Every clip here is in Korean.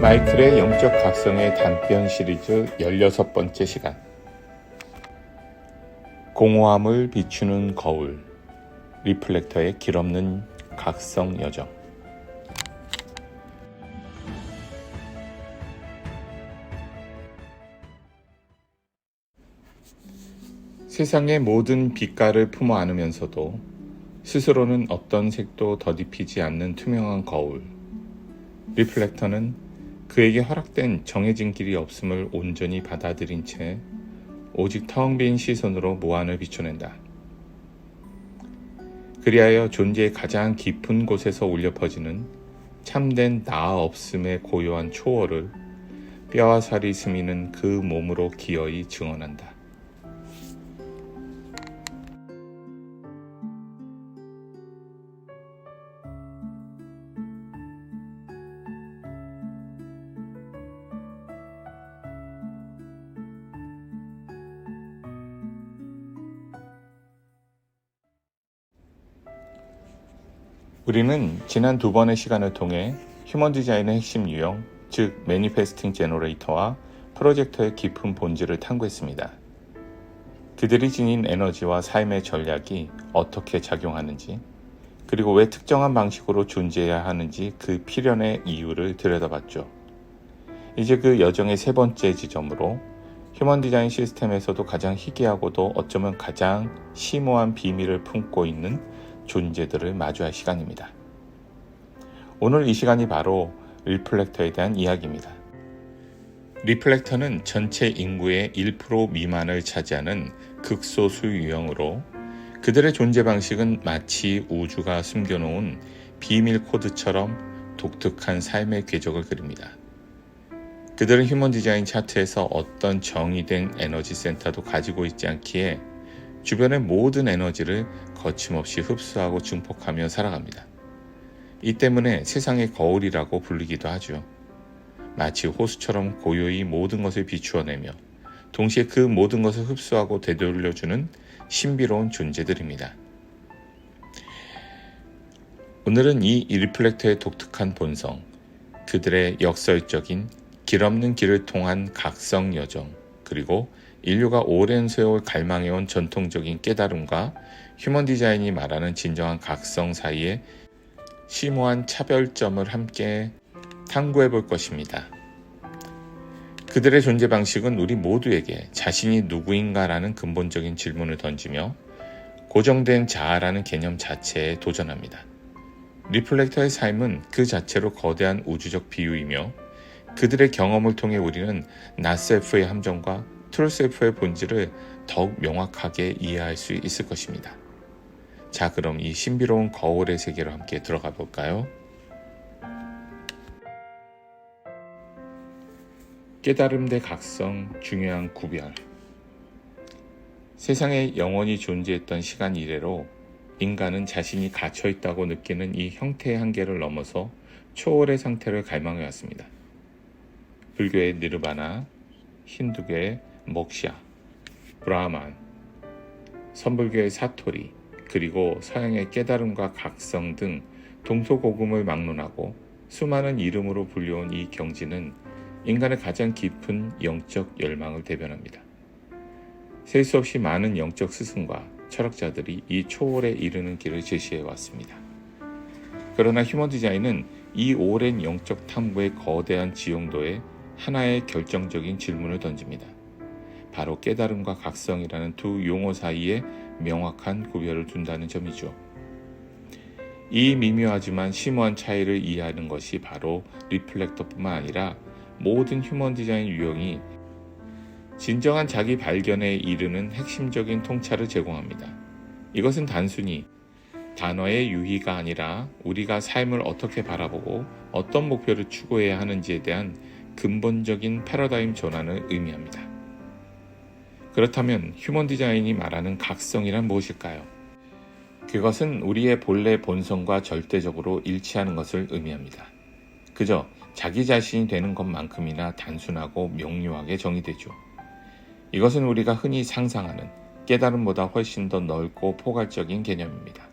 마이클의 영적 각성의 단편 시리즈 16번째 시간. 공허함을 비추는 거울, 리플렉터의 길없는 각성 여정. 세상의 모든 빛깔을 품어 안으면서도 스스로는 어떤 색도 더딥히지 않는 투명한 거울, 리플렉터는 그에게 허락된 정해진 길이 없음을 온전히 받아들인 채 오직 텅 빈 시선으로 무한을 비춰낸다. 그리하여 존재의 가장 깊은 곳에서 울려 퍼지는 참된 나 없음의 고요한 초월을 뼈와 살이 스미는 그 몸으로 기어이 증언한다. 우리는 지난 2번의 시간을 통해 휴먼 디자인의 핵심 유형, 즉 매니페스팅 제너레이터와 프로젝터의 깊은 본질을 탐구했습니다. 그들이 지닌 에너지와 삶의 전략이 어떻게 작용하는지, 그리고 왜 특정한 방식으로 존재해야 하는지 그 필연의 이유를 들여다봤죠. 이제 그 여정의 3번째 지점으로 휴먼 디자인 시스템에서도 가장 희귀하고도 어쩌면 가장 심오한 비밀을 품고 있는 존재들을 마주할 시간입니다. 오늘 이 시간이 바로 리플렉터에 대한 이야기입니다. 리플렉터는 전체 인구의 1% 미만을 차지하는 극소수 유형으로 그들의 존재 방식은 마치 우주가 숨겨놓은 비밀 코드처럼 독특한 삶의 궤적을 그립니다. 그들은 휴먼 디자인 차트에서 어떤 정의된 에너지 센터도 가지고 있지 않기에 주변의 모든 에너지를 거침없이 흡수하고 증폭하며 살아갑니다. 이 때문에 세상의 거울이라고 불리기도 하죠. 마치 호수처럼 고요히 모든 것을 비추어내며 동시에 그 모든 것을 흡수하고 되돌려주는 신비로운 존재들입니다. 오늘은 이 리플렉터의 독특한 본성, 그들의 역설적인 길없는 길을 통한 각성 여정, 그리고 인류가 오랜 세월 갈망해온 전통적인 깨달음과 휴먼 디자인이 말하는 진정한 각성 사이의 심오한 차별점을 함께 탐구해 볼 것입니다. 그들의 존재 방식은 우리 모두에게 자신이 누구인가라는 근본적인 질문을 던지며 고정된 자아라는 개념 자체에 도전합니다. 리플렉터의 삶은 그 자체로 거대한 우주적 비유이며 그들의 경험을 통해 우리는 나셀프의 함정과 트루셀프의 본질을 더욱 명확하게 이해할 수 있을 것입니다. 자, 그럼 이 신비로운 거울의 세계로 함께 들어가 볼까요? 깨달음 대 각성, 중요한 구별. 세상에 영원히 존재했던 시간 이래로 인간은 자신이 갇혀있다고 느끼는 이 형태의 한계를 넘어서 초월의 상태를 갈망해왔습니다. 불교의 니르바나, 힌두교의 목샤, 브라만, 선불교의 사토리, 그리고 서양의 깨달음과 각성 등 동서고금을 막론하고 수많은 이름으로 불려온 이 경지는 인간의 가장 깊은 영적 열망을 대변합니다. 셀 수 없이 많은 영적 스승과 철학자들이 이 초월에 이르는 길을 제시해 왔습니다. 그러나 휴먼 디자인은 이 오랜 영적 탐구의 거대한 지용도에 하나의 결정적인 질문을 던집니다. 바로 깨달음과 각성이라는 두 용어 사이에 명확한 구별을 둔다는 점이죠. 이 미묘하지만 심오한 차이를 이해하는 것이 바로 리플렉터뿐만 아니라 모든 휴먼 디자인 유형이 진정한 자기 발견에 이르는 핵심적인 통찰을 제공합니다. 이것은 단순히 단어의 유희가 아니라 우리가 삶을 어떻게 바라보고 어떤 목표를 추구해야 하는지에 대한 근본적인 패러다임 전환을 의미합니다. 그렇다면 휴먼 디자인이 말하는 각성이란 무엇일까요? 그것은 우리의 본래 본성과 절대적으로 일치하는 것을 의미합니다. 그저 자기 자신이 되는 것만큼이나 단순하고 명료하게 정의되죠. 이것은 우리가 흔히 상상하는 깨달음보다 훨씬 더 넓고 포괄적인 개념입니다.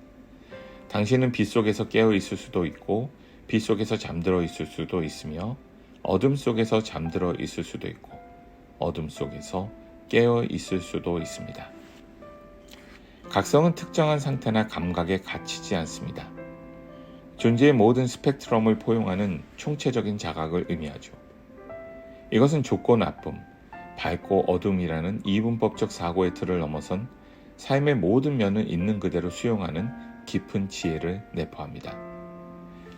당신은 빛 속에서 깨어 있을 수도 있고 빛 속에서 잠들어 있을 수도 있으며 어둠 속에서 잠들어 있을 수도 있고 어둠 속에서 깨어 있을 수도 있습니다. 각성은 특정한 상태나 감각에 갇히지 않습니다. 존재의 모든 스펙트럼을 포용하는 총체적인 자각을 의미하죠. 이것은 좋고 나쁨, 밝고 어둠이라는 이분법적 사고의 틀을 넘어선 삶의 모든 면을 있는 그대로 수용하는 깊은 지혜를 내포합니다.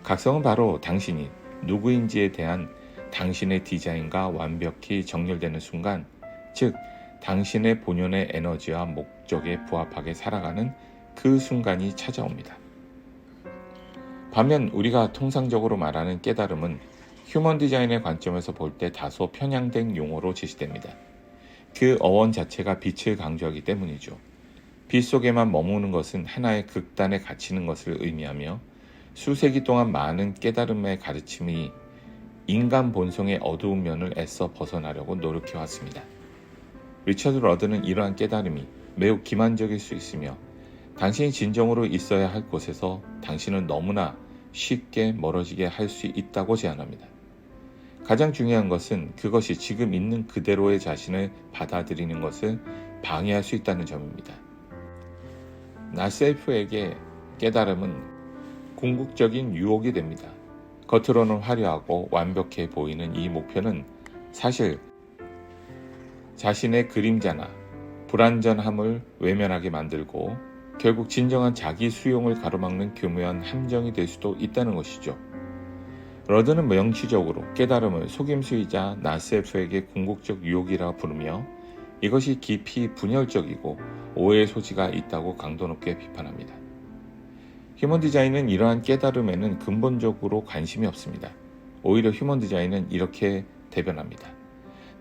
각성은 바로 당신이 누구인지에 대한 당신의 디자인과 완벽히 정렬되는 순간, 즉 당신의 본연의 에너지와 목적에 부합하게 살아가는 그 순간이 찾아옵니다. 반면 우리가 통상적으로 말하는 깨달음은 휴먼 디자인의 관점에서 볼 때 다소 편향된 용어로 제시됩니다. 그 어원 자체가 빛을 강조하기 때문이죠. 빛 속에만 머무는 것은 하나의 극단에 갇히는 것을 의미하며 수세기 동안 많은 깨달음의 가르침이 인간 본성의 어두운 면을 애써 벗어나려고 노력해왔습니다. 리처드 러드는 이러한 깨달음이 매우 기만적일 수 있으며 당신이 진정으로 있어야 할 곳에서 당신은 너무나 쉽게 멀어지게 할 수 있다고 제안합니다. 가장 중요한 것은 그것이 지금 있는 그대로의 자신을 받아들이는 것을 방해할 수 있다는 점입니다. 나 셀프에게 깨달음은 궁극적인 유혹이 됩니다. 겉으로는 화려하고 완벽해 보이는 이 목표는 사실 자신의 그림자나 불완전함을 외면하게 만들고 결국 진정한 자기 수용을 가로막는 교묘한 함정이 될 수도 있다는 것이죠. 러드는 명시적으로 깨달음을 속임수이자 나셀프에게 궁극적 유혹이라 부르며 이것이 깊이 분열적이고 오해의 소지가 있다고 강도 높게 비판합니다. 휴먼 디자인은 이러한 깨달음에는 근본적으로 관심이 없습니다. 오히려 휴먼 디자인은 이렇게 대변합니다.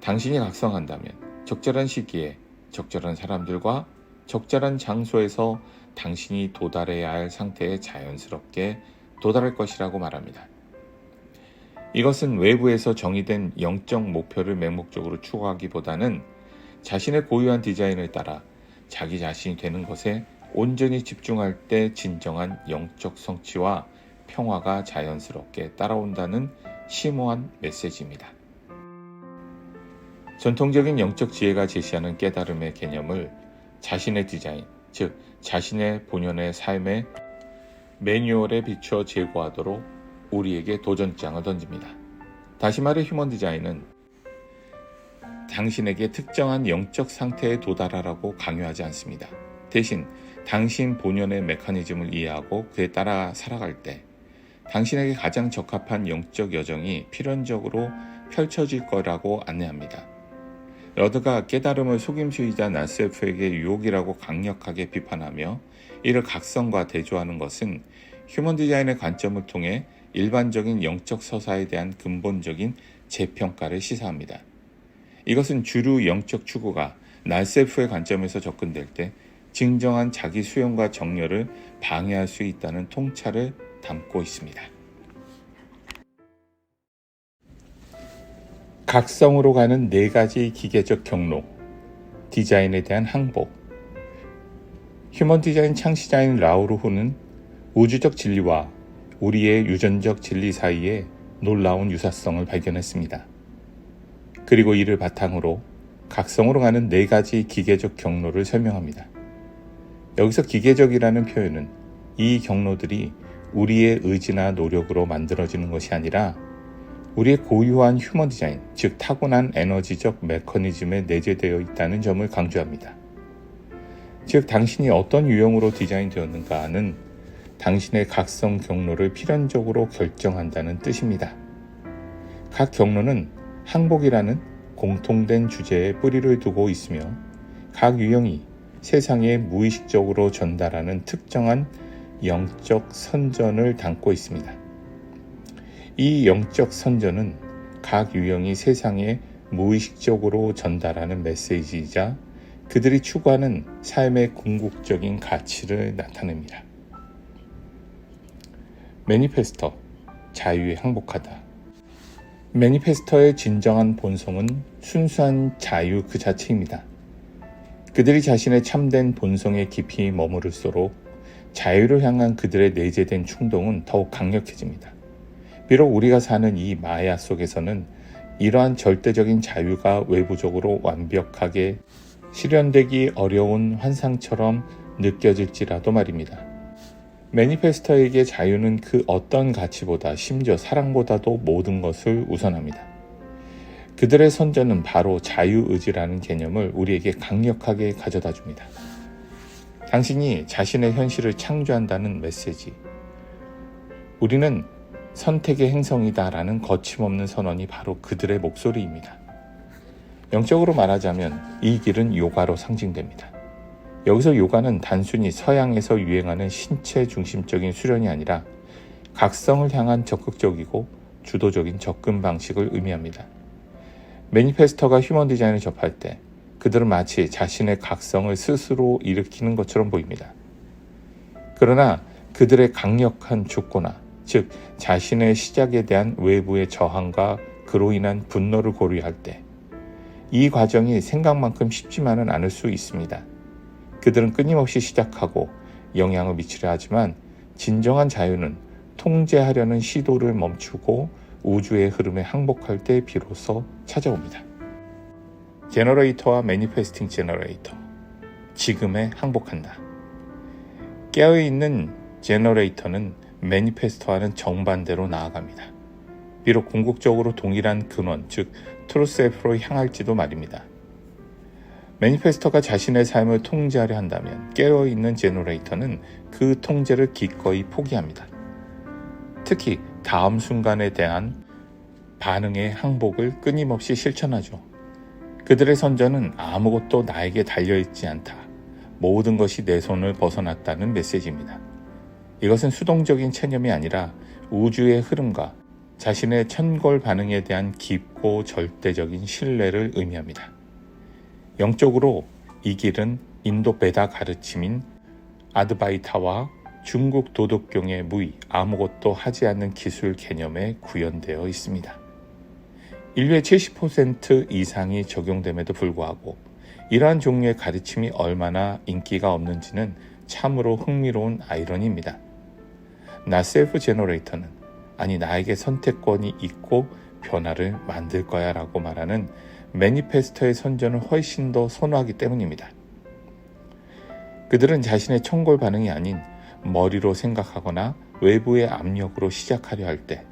당신이 각성한다면 적절한 시기에 적절한 사람들과 적절한 장소에서 당신이 도달해야 할 상태에 자연스럽게 도달할 것이라고 말합니다. 이것은 외부에서 정의된 영적 목표를 맹목적으로 추구하기보다는 자신의 고유한 디자인을 따라 자기 자신이 되는 것에 온전히 집중할 때 진정한 영적 성취와 평화가 자연스럽게 따라온다는 심오한 메시지입니다. 전통적인 영적 지혜가 제시하는 깨달음의 개념을 자신의 디자인, 즉 자신의 본연의 삶의 매뉴얼에 비추어 제고하도록 우리에게 도전장을 던집니다. 다시 말해 휴먼 디자인은 당신에게 특정한 영적 상태에 도달하라고 강요하지 않습니다. 대신 당신 본연의 메커니즘을 이해하고 그에 따라 살아갈 때 당신에게 가장 적합한 영적 여정이 필연적으로 펼쳐질 거라고 안내합니다. 러드가 깨달음을 속임수이자 나셀프에게 유혹이라고 강력하게 비판하며 이를 각성과 대조하는 것은 휴먼 디자인의 관점을 통해 일반적인 영적 서사에 대한 근본적인 재평가를 시사합니다. 이것은 주류 영적 추구가 나셀프의 관점에서 접근될 때 진정한 자기 수용과 정렬을 방해할 수 있다는 통찰을 담고 있습니다. 각성으로 가는 4가지 기계적 경로, 디자인에 대한 항복. 휴먼 디자인 창시자인 라우르 후는 우주적 진리와 우리의 유전적 진리 사이에 놀라운 유사성을 발견했습니다. 그리고 이를 바탕으로 각성으로 가는 4가지 기계적 경로를 설명합니다. 여기서 기계적이라는 표현은 이 경로들이 우리의 의지나 노력으로 만들어지는 것이 아니라 우리의 고유한 휴먼 디자인, 즉 타고난 에너지적 메커니즘에 내재되어 있다는 점을 강조합니다. 즉 당신이 어떤 유형으로 디자인되었는가는 당신의 각성 경로를 필연적으로 결정한다는 뜻입니다. 각 경로는 항복이라는 공통된 주제에 뿌리를 두고 있으며 각 유형이 세상에 무의식적으로 전달하는 특정한 영적 선전을 담고 있습니다. 이 영적 선전은 각 유형이 세상에 무의식적으로 전달하는 메시지이자 그들이 추구하는 삶의 궁극적인 가치를 나타냅니다. 매니페스터, 자유에 항복하다. 매니페스터의 진정한 본성은 순수한 자유 그 자체입니다. 그들이 자신의 참된 본성에 깊이 머무를수록 자유를 향한 그들의 내재된 충동은 더욱 강력해집니다. 비록 우리가 사는 이 마야 속에서는 이러한 절대적인 자유가 외부적으로 완벽하게 실현되기 어려운 환상처럼 느껴질지라도 말입니다. 매니페스터에게 자유는 그 어떤 가치보다 심지어 사랑보다도 모든 것을 우선합니다. 그들의 선전은 바로 자유의지라는 개념을 우리에게 강력하게 가져다 줍니다. 당신이 자신의 현실을 창조한다는 메시지. 우리는 선택의 행성이다라는 거침없는 선언이 바로 그들의 목소리입니다. 영적으로 말하자면 이 길은 요가로 상징됩니다. 여기서 요가는 단순히 서양에서 유행하는 신체 중심적인 수련이 아니라 각성을 향한 적극적이고 주도적인 접근 방식을 의미합니다. 매니페스터가 휴먼 디자인을 접할 때 그들은 마치 자신의 각성을 스스로 일으키는 것처럼 보입니다. 그러나 그들의 강력한 촉구나 즉 자신의 시작에 대한 외부의 저항과 그로 인한 분노를 고려할 때 이 과정이 생각만큼 쉽지만은 않을 수 있습니다. 그들은 끊임없이 시작하고 영향을 미치려 하지만 진정한 자유는 통제하려는 시도를 멈추고 우주의 흐름에 항복할 때 비로소 찾아옵니다. 제너레이터와 매니페스팅 제너레이터, 지금에 항복한다. 깨어있는 제너레이터는 매니페스터와는 정반대로 나아갑니다. 비록 궁극적으로 동일한 근원, 즉 트루셀프로 향할지도 말입니다. 매니페스터가 자신의 삶을 통제하려 한다면 깨어있는 제너레이터는 그 통제를 기꺼이 포기합니다. 특히 다음 순간에 대한 반응의 항복을 끊임없이 실천하죠. 그들의 선전은 아무것도 나에게 달려있지 않다. 모든 것이 내 손을 벗어났다는 메시지입니다. 이것은 수동적인 체념이 아니라 우주의 흐름과 자신의 천골 반응에 대한 깊고 절대적인 신뢰를 의미합니다. 영적으로 이 길은 인도 베다 가르침인 아드바이타와 중국 도덕경의 무의, 아무것도 하지 않는 기술 개념에 구현되어 있습니다. 인류의 70% 이상이 적용됨에도 불구하고 이러한 종류의 가르침이 얼마나 인기가 없는지는 참으로 흥미로운 아이러니입니다. 나 셀프 제너레이터는 아니 나에게 선택권이 있고 변화를 만들 거야 라고 말하는 매니페스터의 선전을 훨씬 더 선호하기 때문입니다. 그들은 자신의 천골 반응이 아닌 머리로 생각하거나 외부의 압력으로 시작하려 할 때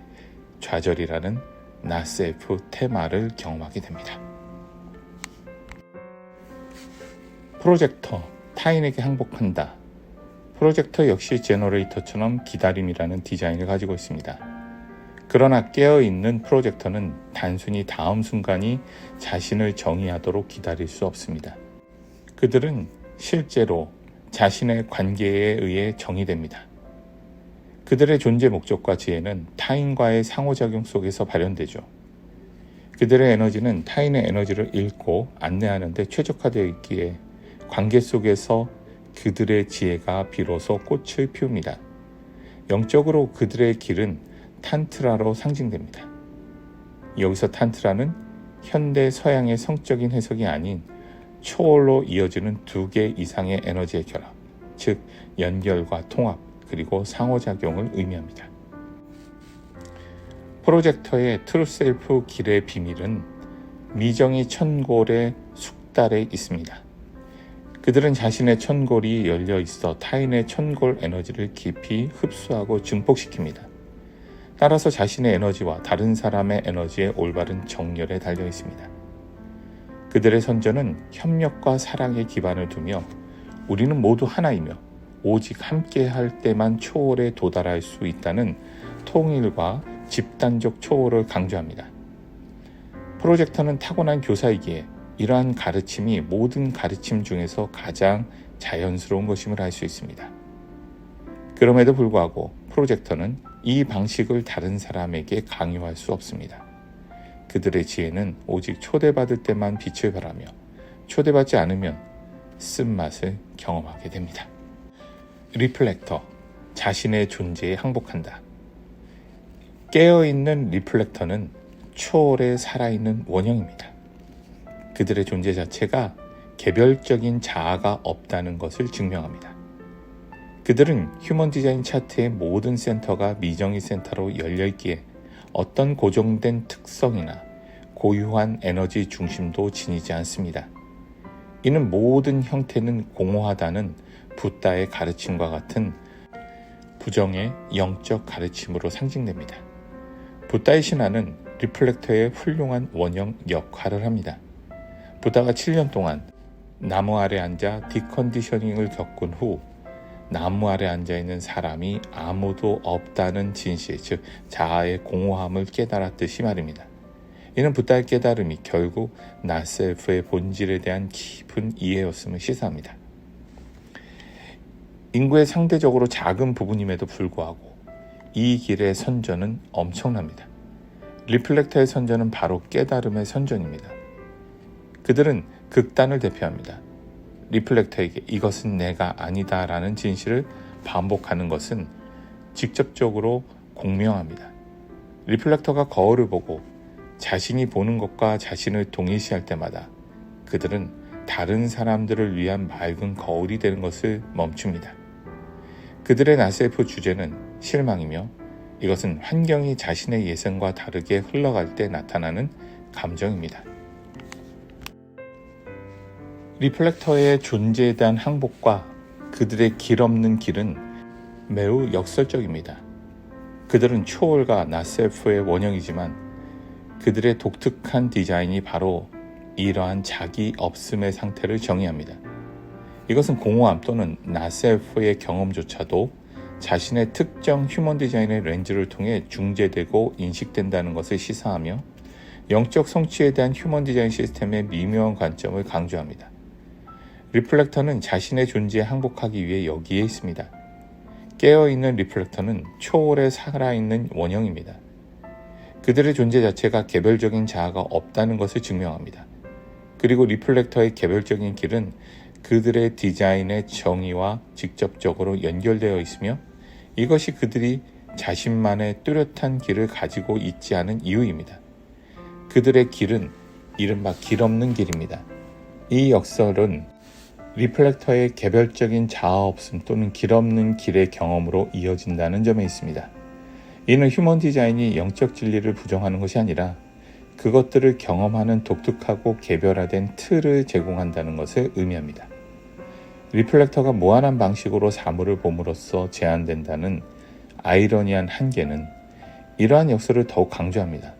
좌절이라는 나 셀프 테마를 경험하게 됩니다. 프로젝터, 타인에게 항복한다. 프로젝터 역시 제너레이터처럼 기다림이라는 디자인을 가지고 있습니다. 그러나 깨어있는 프로젝터는 단순히 다음 순간이 자신을 정의하도록 기다릴 수 없습니다. 그들은 실제로 자신의 관계에 의해 정의됩니다. 그들의 존재 목적과 지혜는 타인과의 상호작용 속에서 발현되죠. 그들의 에너지는 타인의 에너지를 읽고 안내하는 데 최적화되어 있기에 관계 속에서 그들의 지혜가 비로소 꽃을 피웁니다. 영적으로 그들의 길은 탄트라로 상징됩니다. 여기서 탄트라는 현대 서양의 성적인 해석이 아닌 초월로 이어지는 두 개 이상의 에너지의 결합, 즉 연결과 통합, 그리고 상호작용을 의미합니다. 프로젝터의 트루셀프 길의 비밀은 미정이 천골의 숙달에 있습니다. 그들은 자신의 천골이 열려 있어 타인의 천골 에너지를 깊이 흡수하고 증폭시킵니다. 따라서 자신의 에너지와 다른 사람의 에너지의 올바른 정렬에 달려 있습니다. 그들의 선전은 협력과 사랑에 기반을 두며 우리는 모두 하나이며 오직 함께 할 때만 초월에 도달할 수 있다는 통일과 집단적 초월을 강조합니다. 프로젝터는 타고난 교사이기에 이러한 가르침이 모든 가르침 중에서 가장 자연스러운 것임을 알 수 있습니다. 그럼에도 불구하고 프로젝터는 이 방식을 다른 사람에게 강요할 수 없습니다. 그들의 지혜는 오직 초대받을 때만 빛을 발하며 초대받지 않으면 쓴맛을 경험하게 됩니다. 리플렉터, 자신의 존재에 항복한다. 깨어있는 리플렉터는 초월에 살아있는 원형입니다. 그들의 존재 자체가 개별적인 자아가 없다는 것을 증명합니다. 그들은 휴먼 디자인 차트의 모든 센터가 미정의 센터로 열려있기에 어떤 고정된 특성이나 고유한 에너지 중심도 지니지 않습니다. 이는 모든 형태는 공허하다는 붓다의 가르침과 같은 부정의 영적 가르침으로 상징됩니다. 붓다의 신화는 리플렉터의 훌륭한 원형 역할을 합니다. 붓다가 7년 동안 나무 아래 앉아 디컨디셔닝을 겪은 후 나무 아래 앉아있는 사람이 아무도 없다는 진실, 즉 자아의 공허함을 깨달았듯이 말입니다. 이는 붓다의 깨달음이 결국 나 셀프의 본질에 대한 깊은 이해였음을 시사합니다. 인구의 상대적으로 작은 부분임에도 불구하고 이 길의 선전은 엄청납니다. 리플렉터의 선전은 바로 깨달음의 선전입니다. 그들은 극단을 대표합니다. 리플렉터에게 이것은 내가 아니다 라는 진실을 반복하는 것은 직접적으로 공명합니다. 리플렉터가 거울을 보고 자신이 보는 것과 자신을 동일시할 때마다 그들은 다른 사람들을 위한 맑은 거울이 되는 것을 멈춥니다. 그들의 나셀프 주제는 실망이며 이것은 환경이 자신의 예상과 다르게 흘러갈 때 나타나는 감정입니다. 리플렉터의 존재에 대한 항복과 그들의 길 없는 길은 매우 역설적입니다. 그들은 초월과 나셀프의 원형이지만 그들의 독특한 디자인이 바로 이러한 자기 없음의 상태를 정의합니다. 이것은 공허함 또는 나셀프의 경험조차도 자신의 특정 휴먼 디자인의 렌즈를 통해 중재되고 인식된다는 것을 시사하며 영적 성취에 대한 휴먼 디자인 시스템의 미묘한 관점을 강조합니다. 리플렉터는 자신의 존재에 항복하기 위해 여기에 있습니다. 깨어있는 리플렉터는 초월에 살아있는 원형입니다. 그들의 존재 자체가 개별적인 자아가 없다는 것을 증명합니다. 그리고 리플렉터의 개별적인 길은 그들의 디자인의 정의와 직접적으로 연결되어 있으며 이것이 그들이 자신만의 뚜렷한 길을 가지고 있지 않은 이유입니다. 그들의 길은 이른바 길 없는 길입니다. 이 역설은 리플렉터의 개별적인 자아 없음 또는 길 없는 길의 경험으로 이어진다는 점에 있습니다. 이는 휴먼 디자인이 영적 진리를 부정하는 것이 아니라 그것들을 경험하는 독특하고 개별화된 틀을 제공한다는 것을 의미합니다. 리플렉터가 무한한 방식으로 사물을 봄으로써 제한된다는 아이러니한 한계는 이러한 역설을 더욱 강조합니다.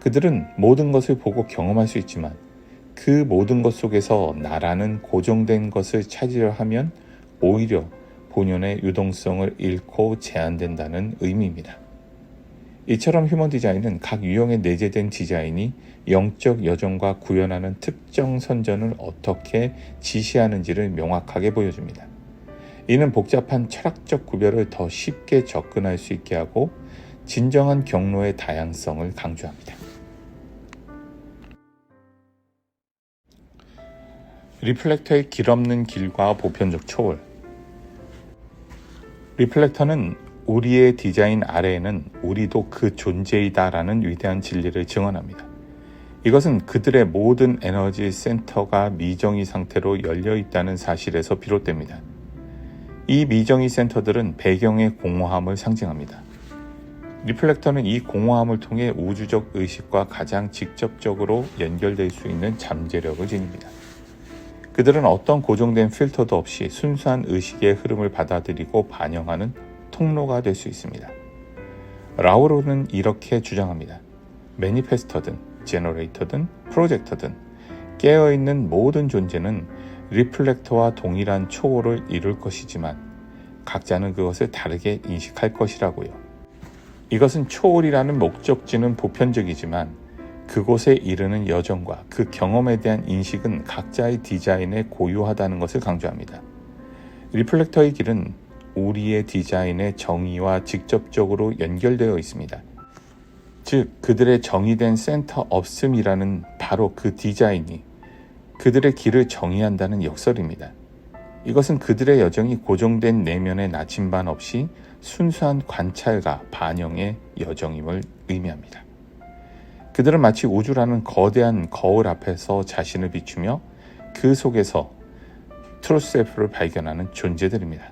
그들은 모든 것을 보고 경험할 수 있지만 그 모든 것 속에서 나라는 고정된 것을 찾으려 하면 오히려 본연의 유동성을 잃고 제한된다는 의미입니다. 이처럼 휴먼 디자인은 각 유형에 내재된 디자인이 영적 여정과 구현하는 특정 선전을 어떻게 지시하는지를 명확하게 보여줍니다. 이는 복잡한 철학적 구별을 더 쉽게 접근할 수 있게 하고 진정한 경로의 다양성을 강조합니다. 리플렉터의 길 없는 길과 보편적 초월. 리플렉터는 우리의 디자인 아래에는 우리도 그 존재이다라는 위대한 진리를 증언합니다. 이것은 그들의 모든 에너지 센터가 미정의 상태로 열려 있다는 사실에서 비롯됩니다. 이 미정의 센터들은 배경의 공허함을 상징합니다. 리플렉터는 이 공허함을 통해 우주적 의식과 가장 직접적으로 연결될 수 있는 잠재력을 지닙니다. 그들은 어떤 고정된 필터도 없이 순수한 의식의 흐름을 받아들이고 반영하는 통로가 될 수 있습니다. 라우로는 이렇게 주장합니다. 매니페스터든 제너레이터든 프로젝터든 깨어있는 모든 존재는 리플렉터와 동일한 초월을 이룰 것이지만 각자는 그것을 다르게 인식할 것이라고요. 이것은 초월이라는 목적지는 보편적이지만 그곳에 이르는 여정과 그 경험에 대한 인식은 각자의 디자인에 고유하다는 것을 강조합니다. 리플렉터의 길은 우리의 디자인의 정의와 직접적으로 연결되어 있습니다. 즉, 그들의 정의된 센터 없음이라는 바로 그 디자인이 그들의 길을 정의한다는 역설입니다. 이것은 그들의 여정이 고정된 내면의 나침반 없이 순수한 관찰과 반영의 여정임을 의미합니다. 그들은 마치 우주라는 거대한 거울 앞에서 자신을 비추며 그 속에서 트루셀프를 발견하는 존재들입니다.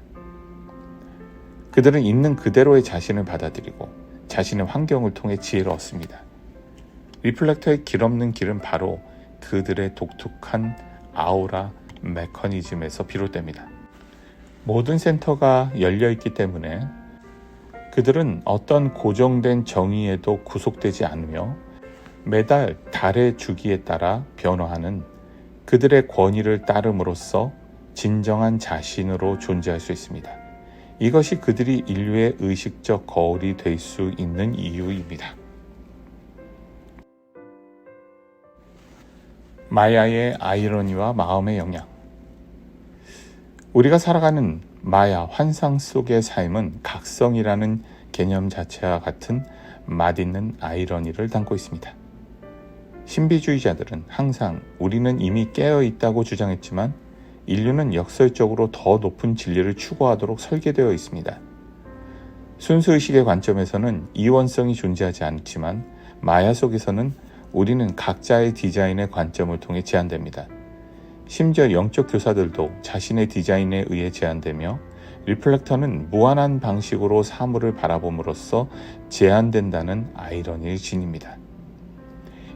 그들은 있는 그대로의 자신을 받아들이고 자신의 환경을 통해 지혜를 얻습니다. 리플렉터의 길없는 길은 바로 그들의 독특한 아우라 메커니즘에서 비롯됩니다. 모든 센터가 열려있기 때문에 그들은 어떤 고정된 정의에도 구속되지 않으며 매달 달의 주기에 따라 변화하는 그들의 권위를 따름으로써 진정한 자신으로 존재할 수 있습니다. 이것이 그들이 인류의 의식적 거울이 될 수 있는 이유입니다. 마야의 아이러니와 마음의 영향. 우리가 살아가는 마야 환상 속의 삶은 각성이라는 개념 자체와 같은 맛있는 아이러니를 담고 있습니다. 신비주의자들은 항상 우리는 이미 깨어 있다고 주장했지만 인류는 역설적으로 더 높은 진리를 추구하도록 설계되어 있습니다. 순수의식의 관점에서는 이원성이 존재하지 않지만 마야 속에서는 우리는 각자의 디자인의 관점을 통해 제한됩니다. 심지어 영적 교사들도 자신의 디자인에 의해 제한되며 리플렉터는 무한한 방식으로 사물을 바라봄으로써 제한된다는 아이러니를 지닙니다.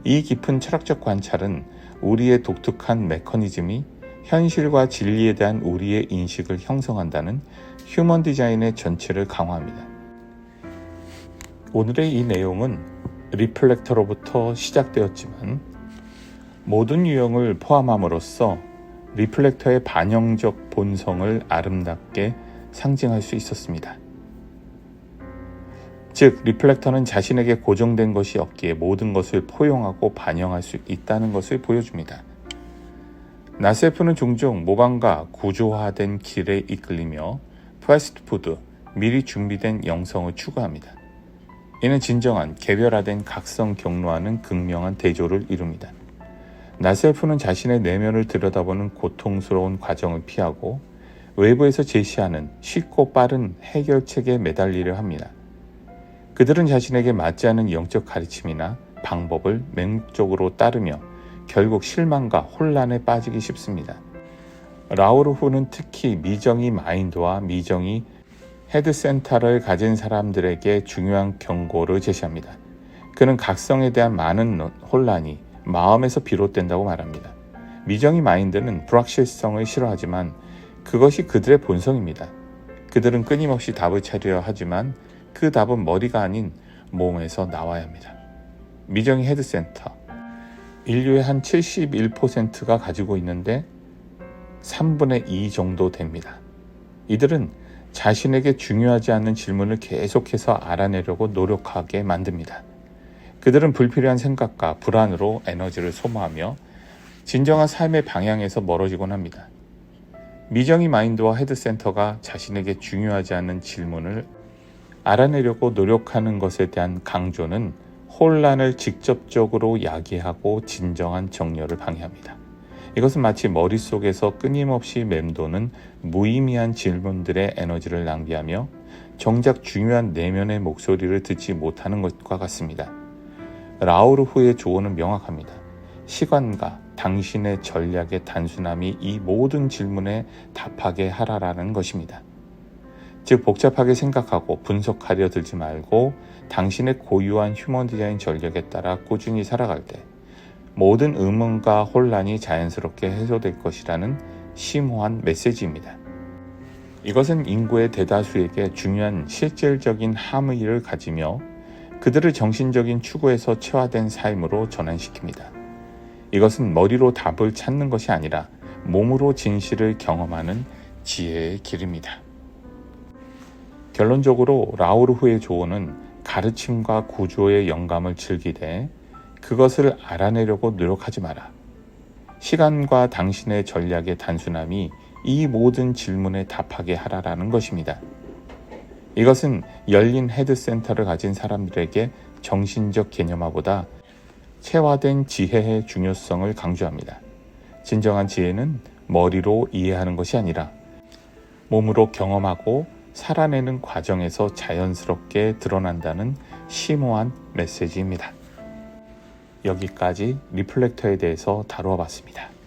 이 깊은 철학적 관찰은 우리의 독특한 메커니즘이 현실과 진리에 대한 우리의 인식을 형성한다는 휴먼 디자인의 전체를 강화합니다. 오늘의 이 내용은 리플렉터로부터 시작되었지만 모든 유형을 포함함으로써 리플렉터의 반영적 본성을 아름답게 상징할 수 있었습니다. 즉, 리플렉터는 자신에게 고정된 것이 없기에 모든 것을 포용하고 반영할 수 있다는 것을 보여줍니다. 나스에프는 종종 모방과 구조화된 길에 이끌리며 패스트푸드, 미리 준비된 영성을 추구합니다. 이는 진정한 개별화된 각성 경로와는 극명한 대조를 이룹니다. 나스에프는 자신의 내면을 들여다보는 고통스러운 과정을 피하고 외부에서 제시하는 쉽고 빠른 해결책에 매달리려 합니다. 그들은 자신에게 맞지 않은 영적 가르침이나 방법을 맹목적으로 따르며 결국 실망과 혼란에 빠지기 쉽습니다. 라우르후는 특히 미정의 마인드와 미정의 헤드센터를 가진 사람들에게 중요한 경고를 제시합니다. 그는 각성에 대한 많은 혼란이 마음에서 비롯된다고 말합니다. 미정의 마인드는 불확실성을 싫어하지만 그것이 그들의 본성입니다. 그들은 끊임없이 답을 찾으려 하지만 그 답은 머리가 아닌 몸에서 나와야 합니다. 미정의 헤드센터. 인류의 한 71%가 가지고 있는데 3분의 2 정도 됩니다. 이들은 자신에게 중요하지 않은 질문을 계속해서 알아내려고 노력하게 만듭니다. 그들은 불필요한 생각과 불안으로 에너지를 소모하며 진정한 삶의 방향에서 멀어지곤 합니다. 미정의 마인드와 헤드센터가 자신에게 중요하지 않은 질문을 알아내려고 노력하는 것에 대한 강조는 혼란을 직접적으로 야기하고 진정한 정렬을 방해합니다. 이것은 마치 머릿속에서 끊임없이 맴도는 무의미한 질문들의 에너지를 낭비하며 정작 중요한 내면의 목소리를 듣지 못하는 것과 같습니다. 라우르후의 조언은 명확합니다. 시간과 당신의 전략의 단순함이 이 모든 질문에 답하게 하라라는 것입니다. 즉, 복잡하게 생각하고 분석하려 들지 말고 당신의 고유한 휴먼 디자인 전략에 따라 꾸준히 살아갈 때 모든 의문과 혼란이 자연스럽게 해소될 것이라는 심오한 메시지입니다. 이것은 인구의 대다수에게 중요한 실질적인 함의를 가지며 그들을 정신적인 추구에서 체화된 삶으로 전환시킵니다. 이것은 머리로 답을 찾는 것이 아니라 몸으로 진실을 경험하는 지혜의 길입니다. 결론적으로 라우르후의 조언은 가르침과 구조의 영감을 즐기되 그것을 알아내려고 노력하지 마라. 시간과 당신의 전략의 단순함이 이 모든 질문에 답하게 하라라는 것입니다. 이것은 열린 헤드센터를 가진 사람들에게 정신적 개념화보다 체화된 지혜의 중요성을 강조합니다. 진정한 지혜는 머리로 이해하는 것이 아니라 몸으로 경험하고 살아내는 과정에서 자연스럽게 드러난다는 심오한 메시지입니다. 여기까지 리플렉터에 대해서 다루어 봤습니다.